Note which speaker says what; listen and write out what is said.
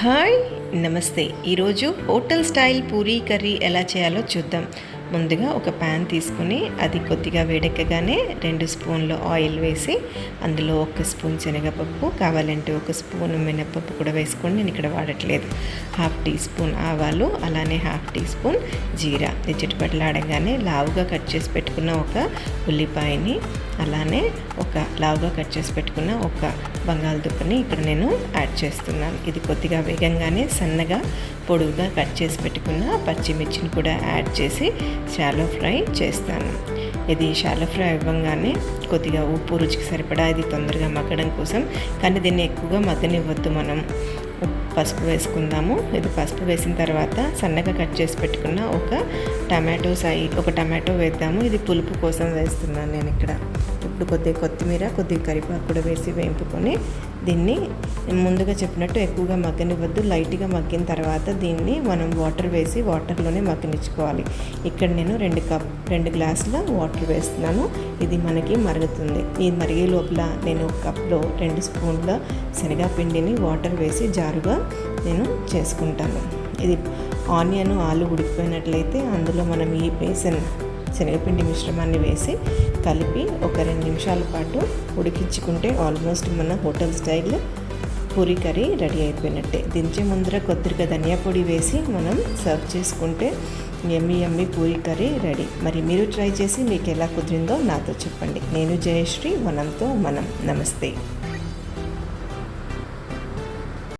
Speaker 1: Hi నమస్తే. ఈరోజు hotel style Puri curry ఎలా చేయాలో చూద్దాం. ముందుగా ఒక ప్యాన్ తీసుకుని అది కొద్దిగా వేడెక్కగానే 2 స్పూన్లు ఆయిల్ వేసి అందులో 1 స్పూన్ శనగపప్పు, కావాలంటే 1 స్పూన్ మినపప్పు కూడా వేసుకోండి. నేను ఇక్కడ వాడట్లేదు. 1/2 టీ స్పూన్ ఆవాలు, అలానే 1/2 టీ స్పూన్ జీరా. ఇది చిటపటలాడగానే లావుగా కట్ చేసి పెట్టుకున్న ఒక ఉల్లిపాయని, అలానే ఒక లావుగా కట్ చేసి పెట్టుకున్న ఒక బంగాళదుంపని ఇక్కడ నేను యాడ్ చేస్తున్నాను. ఇది కొద్దిగా వేగంగానే సన్నగా పొడుగుగా కట్ చేసి పెట్టుకున్న పచ్చిమిర్చిని కూడా యాడ్ చేసి షాలో ఫ్రై చేస్తాను. ఇది షాలో ఫ్రై అవ్వగానే కొద్దిగా ఉప్పు, రుచికి సరిపడా ఇది తొందరగా మగ్గడం కోసం, కానీ దీన్ని ఎక్కువగా మగ్గనివ్వద్దు. మనం పసుపు వేసుకుందాము. ఇది పసుపు వేసిన తర్వాత సన్నగా కట్ చేసి పెట్టుకున్న ఒక టమాటో వేద్దాము. ఇది పులుపు కోసం వేస్తున్నాను నేను ఇక్కడ. ఇప్పుడు కొద్దిగా కొత్తిమీర, కొద్దిగా కరివేపాకు కూడా వేసి వేయింపుకొని దీన్ని ముందుగా చెప్పినట్టు ఎక్కువగా మగ్గనివ్వద్దు. లైట్గా మగ్గిన తర్వాత దీన్ని మనం వాటర్ వేసి వాటర్లోనే మగ్గనిచ్చుకోవాలి. ఇక్కడ నేను 2 గ్లాసుల వాటర్ వేస్తున్నాను. ఇది మనకి మరుగుతుంది. ఈ మరిగే లోపల నేను ఒక కప్లో 2 స్పూన్ల శనగపిండిని వాటర్ వేసి జారుగా నేను చేసుకుంటాను. ఇది ఆనియన్, ఆలు ఉడికిపోయినట్లయితే అందులో మనం ఈ బేసన్ శనగపిండి మిశ్రమాన్ని వేసి కలిపి ఒక 2 నిమిషాల పాటు ఉడికించుకుంటే ఆల్మోస్ట్ మన hotel style Puri curry ready అయిపోయినట్టే. దించే ముందర కొద్దిగా ధనియా పొడి వేసి మనం సర్వ్ చేసుకుంటే యమ్మీ పూరీ కర్రీ రెడీ. మరి మీరు ట్రై చేసి మీకు ఎలా కుదిరిందో నాతో చెప్పండి. నేను జయశ్రీ, మనంతో మనం. నమస్తే.